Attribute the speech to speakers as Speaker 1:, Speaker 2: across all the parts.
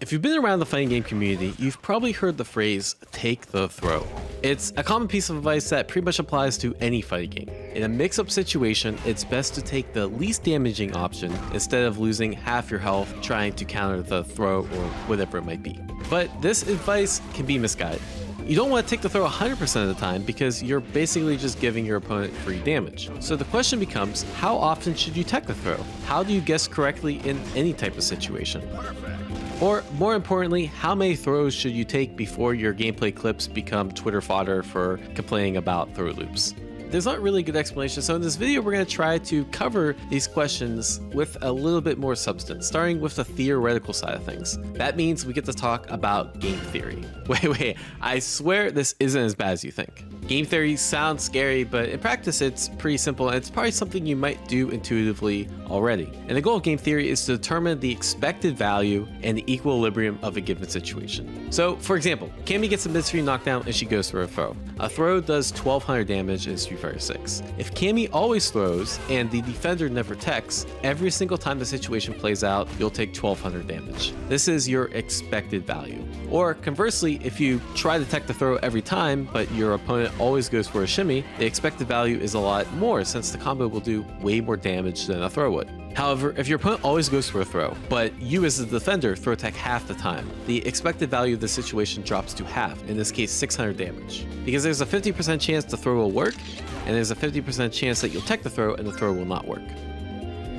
Speaker 1: If you've been around the fighting game community, you've probably heard the phrase, take the throw. It's a common piece of advice that pretty much applies to any fighting game. In a mix-up situation, it's best to take the least damaging option instead of losing half your health trying to counter the throw or whatever it might be. But this advice can be misguided. You don't want to take the throw 100% of the time because you're basically just giving your opponent free damage. So the question becomes, how often should you tech the throw? How do you guess correctly in any type of situation? Or more importantly, how many throws should you take before your gameplay clips become Twitter fodder for complaining about throw loops? There's not really a good explanation, so in this video we're going to try to cover these questions with a little bit more substance, starting with the theoretical side of things. That means we get to talk about game theory. Wait, I swear this isn't as bad as you think. Game theory sounds scary, but in practice it's pretty simple and it's probably something you might do intuitively already. And the goal of game theory is to determine the expected value and the equilibrium of a given situation. So for example, Cammy gets a mid-screen knockdown and she goes for a throw. A throw does 1200 damage in Street Fighter 6. If Cammy always throws and the defender never techs, every single time the situation plays out, you'll take 1200 damage. This is your expected value. Or conversely, if you try to tech the throw every time, but your opponent always goes for a shimmy, the expected value is a lot more since the combo will do way more damage than a throw would. However, if your opponent always goes for a throw, but you as the defender throw tech half the time, the expected value of the situation drops to half, in this case 600 damage. Because there's a 50% chance the throw will work, and there's a 50% chance that you'll tech the throw and the throw will not work.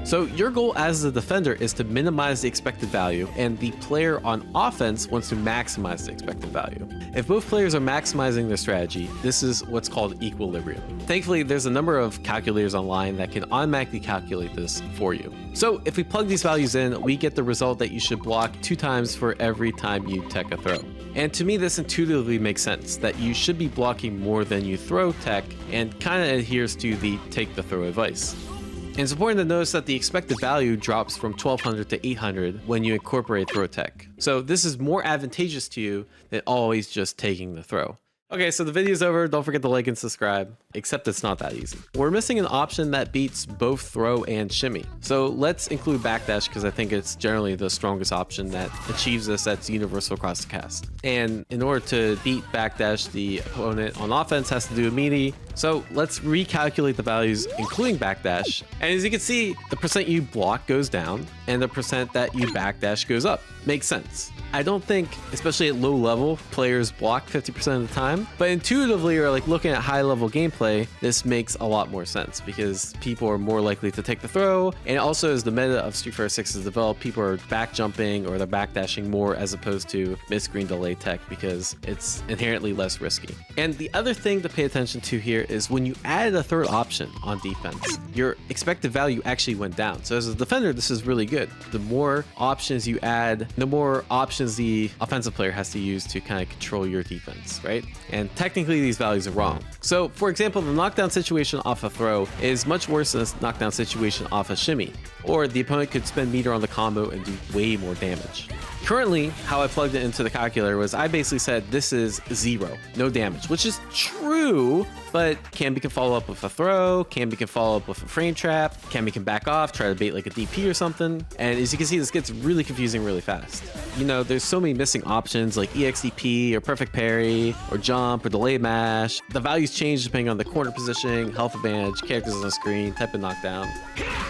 Speaker 1: So your goal as the defender is to minimize the expected value, and the player on offense wants to maximize the expected value. If both players are maximizing their strategy, this is what's called equilibrium. Thankfully, there's a number of calculators online that can automatically calculate this for you. So if we plug these values in, we get the result that you should block 2 times for every time you tech a throw. And to me, this intuitively makes sense, that you should be blocking more than you throw tech, and kind of adheres to the take the throw advice. And it's important to notice that the expected value drops from 1200 to 800 when you incorporate throw tech. So this is more advantageous to you than always just taking the throw. Okay, so the video's over. Don't forget to like and subscribe, except it's not that easy. We're missing an option that beats both throw and shimmy. So let's include backdash because I think it's generally the strongest option that achieves this that's universal across the cast. And in order to beat backdash, the opponent on offense has to do a meaty. So let's recalculate the values, including backdash. And as you can see, the percent you block goes down and the percent that you backdash goes up. Makes sense. I don't think, especially at low level, players block 50% of the time, but intuitively or like looking at high level gameplay, this makes a lot more sense because people are more likely to take the throw. And also as the meta of Street Fighter 6 is developed, people are back jumping or they're backdashing more as opposed to mid-screen delay tech because it's inherently less risky. And the other thing to pay attention to here is when you added a third option on defense, your expected value actually went down. So as a defender, this is really good. The more options you add, the more options the offensive player has to use to kind of control your defense, right? And technically these values are wrong. So for example, the knockdown situation off a throw is much worse than a knockdown situation off a shimmy, or the opponent could spend meter on the combo and do way more damage. Currently, how I plugged it into the calculator was I basically said this is 0, no damage, which is true, but Camby can follow up with a throw, Camby can follow up with a frame trap, Camby can back off, try to bait like a DP or something. And as you can see, this gets really confusing really fast. You know, there's so many missing options like EXDP or perfect parry or jump or delay mash. The values change depending on the corner positioning, health advantage, characters on the screen, type of knockdown.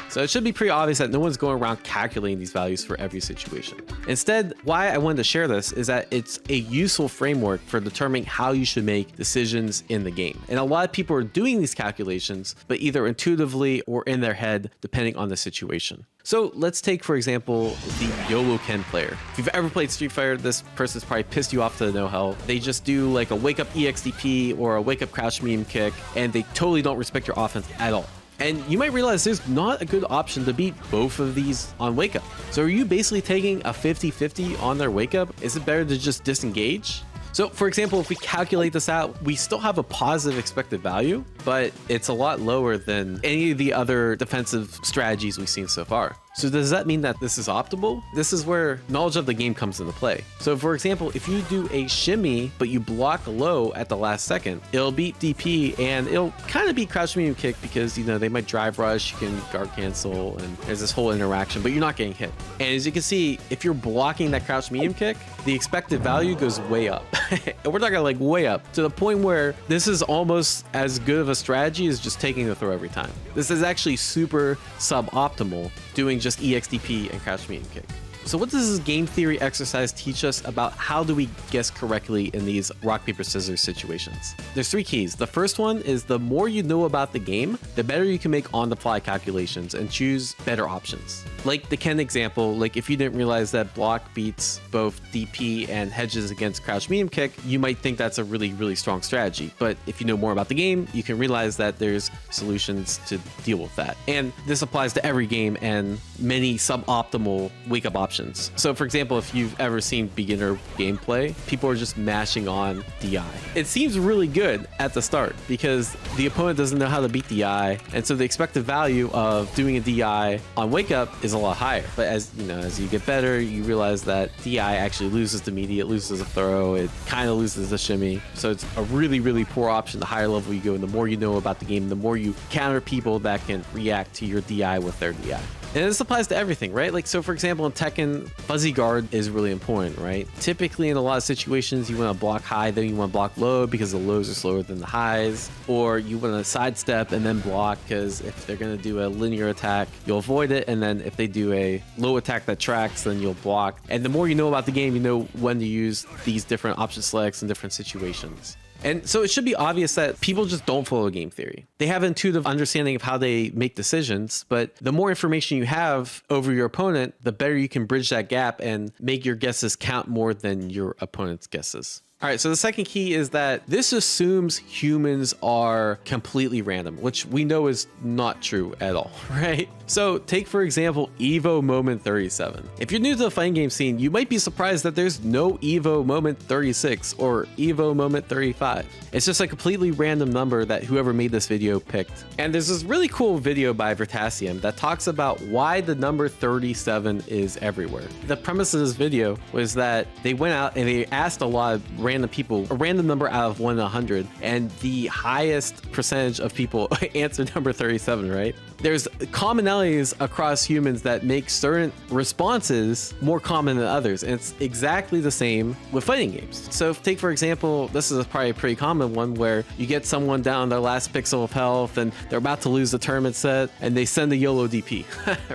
Speaker 1: So it should be pretty obvious that no one's going around calculating these values for every situation. Instead, why I wanted to share this is that it's a useful framework for determining how you should make decisions in the game. And a lot of people are doing these calculations, but either intuitively or in their head, depending on the situation. So let's take, for example, the YOLO Ken player. If you've ever played Street Fighter, this person's probably pissed you off to no hell. They just do like a wake up EXDP or a wake up crouch medium kick, and they totally don't respect your offense at all. And you might realize there's not a good option to beat both of these on wake up. So are you basically taking a 50-50 on their wake up? Is it better to just disengage? So for example, if we calculate this out, we still have a positive expected value, but it's a lot lower than any of the other defensive strategies we've seen so far. So does that mean that this is optimal? This is where knowledge of the game comes into play. So for example, if you do a shimmy, but you block low at the last second, it'll beat DP and it'll kind of beat crouch medium kick because, you know, they might drive rush, you can guard cancel, and there's this whole interaction, but you're not getting hit. And as you can see, if you're blocking that crouch medium kick, the expected value goes way up. And we're talking like way up to the point where this is almost as good of a strategy as just taking the throw every time. This is actually super suboptimal doing just EXDP and crouch medium kick. So what does this game theory exercise teach us about how do we guess correctly in these rock, paper, scissors situations? There's 3 keys. The first one is the more you know about the game, the better you can make on-the-fly calculations and choose better options. Like the Ken example, like if you didn't realize that block beats both DP and hedges against crouch medium kick, you might think that's a really, really strong strategy. But if you know more about the game, you can realize that there's solutions to deal with that. And this applies to every game and many suboptimal wake-up options. So for example, if you've ever seen beginner gameplay, people are just mashing on DI. It seems really good at the start because the opponent doesn't know how to beat DI, and so the expected value of doing a DI on wake up is a lot higher. But as you know, as you get better, you realize that DI actually loses the media, it loses a throw, it kind of loses the shimmy. So it's a really, really poor option. The higher level you go, and the more you know about the game, the more you counter people that can react to your DI with their DI. And this applies to everything, right? Like, so for example, in Tekken, fuzzy guard is really important, right? Typically in a lot of situations, you want to block high, then you want to block low because the lows are slower than the highs, or you want to sidestep and then block because if they're going to do a linear attack, you'll avoid it. And then if they do a low attack that tracks, then you'll block. And the more you know about the game, you know when to use these different option selects in different situations. And so it should be obvious that people just don't follow game theory. They have intuitive understanding of how they make decisions, but the more information you have over your opponent, the better you can bridge that gap and make your guesses count more than your opponent's guesses. All right, so the second key is that this assumes humans are completely random, which we know is not true at all, right? So take, for example, Evo Moment 37. If you're new to the fighting game scene, you might be surprised that there's no Evo Moment 36 or Evo Moment 35. It's just a completely random number that whoever made this video picked. And there's this really cool video by Vertasium that talks about why the number 37 is everywhere. The premise of this video was that they went out and they asked a lot of random people, a random number out of 1 to 100, and the highest percentage of people answered number 37, right? There's commonalities across humans that make certain responses more common than others, and it's exactly the same with fighting games. So take, for example, this is probably a pretty common one where you get someone down their last pixel of health and they're about to lose the tournament set and they send a YOLO DP,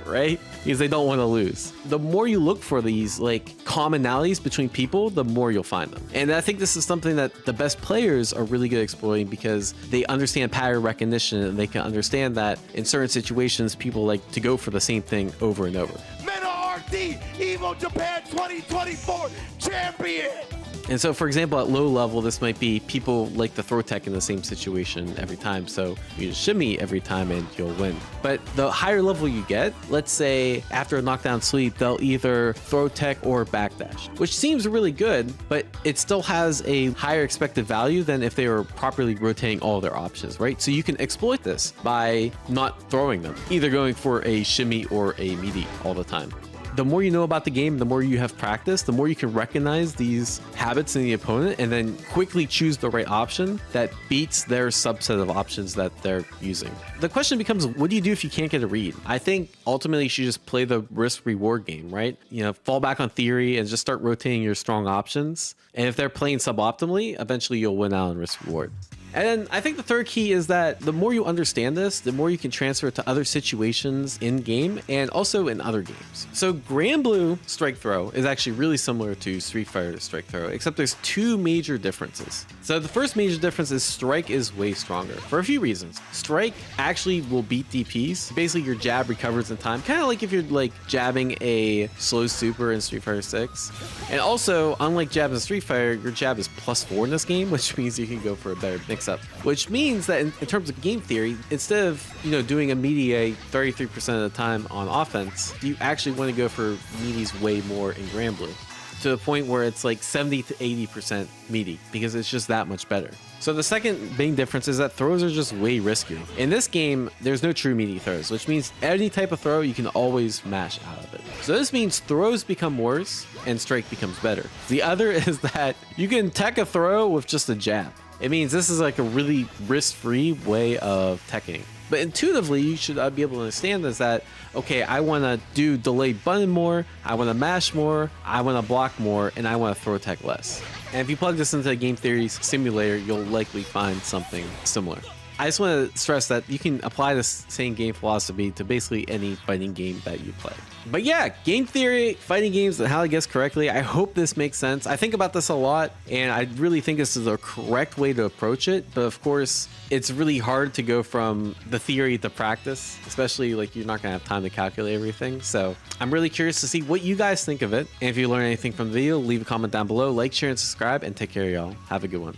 Speaker 1: right? Because they don't want to lose. The more you look for these like commonalities between people, the more you'll find them. And I think this is something that the best players are really good at exploiting because they understand pattern recognition and they can understand that in certain situations, people like to go for the same thing over and over.
Speaker 2: Meta RD Evo Japan 2024 champion!
Speaker 1: And so, for example, at low level, this might be people like to throw tech in the same situation every time. So you just shimmy every time and you'll win. But the higher level you get, let's say after a knockdown sweep, they'll either throw tech or backdash, which seems really good, but it still has a higher expected value than if they were properly rotating all their options, right? So you can exploit this by not throwing them, either going for a shimmy or a meaty all the time. The more you know about the game, the more you have practice, the more you can recognize these habits in the opponent and then quickly choose the right option that beats their subset of options that they're using. The question becomes, what do you do if you can't get a read? I think ultimately you should just play the risk reward game, right? You know, fall back on theory and just start rotating your strong options. And if they're playing suboptimally, eventually you'll win out on risk reward. And then I think the third key is that the more you understand this, the more you can transfer it to other situations in game and also in other games. So Granblue strike throw is actually really similar to Street Fighter strike throw, except there's 2 major differences. So the first major difference is strike is way stronger for a few reasons. Strike actually will beat DPs. Basically your jab recovers in time, kind of like if you're like jabbing a slow super in Street Fighter 6. And also, unlike jab in Street Fighter, your jab is +4 in this game, which means you can go for a better mix-up. Which means that in terms of game theory, instead of, you know, doing a meaty 33% of the time on offense, you actually want to go for meaties way more in Granblue. to the point where it's like 70 to 80% meaty because it's just that much better. So the second big difference is that throws are just way riskier. In this game, there's no true meaty throws, which means any type of throw you can always mash out of it. So this means throws become worse and strike becomes better. The other is that you can tech a throw with just a jab. It means this is like a really risk-free way of teching. But intuitively, you should be able to understand is that, okay, I want to do delayed button more, I want to mash more, I want to block more, and I want to throw tech less. And if you plug this into a game theory simulator, you'll likely find something similar. I just want to stress that you can apply this same game philosophy to basically any fighting game that you play. But yeah, game theory, fighting games, and how to guess correctly. I hope this makes sense. I think about this a lot, and I really think this is the correct way to approach it. But of course, it's really hard to go from the theory to practice, especially like you're not going to have time to calculate everything. So I'm really curious to see what you guys think of it. And if you learn anything from the video, leave a comment down below, like, share, and subscribe, and take care, y'all. Have a good one.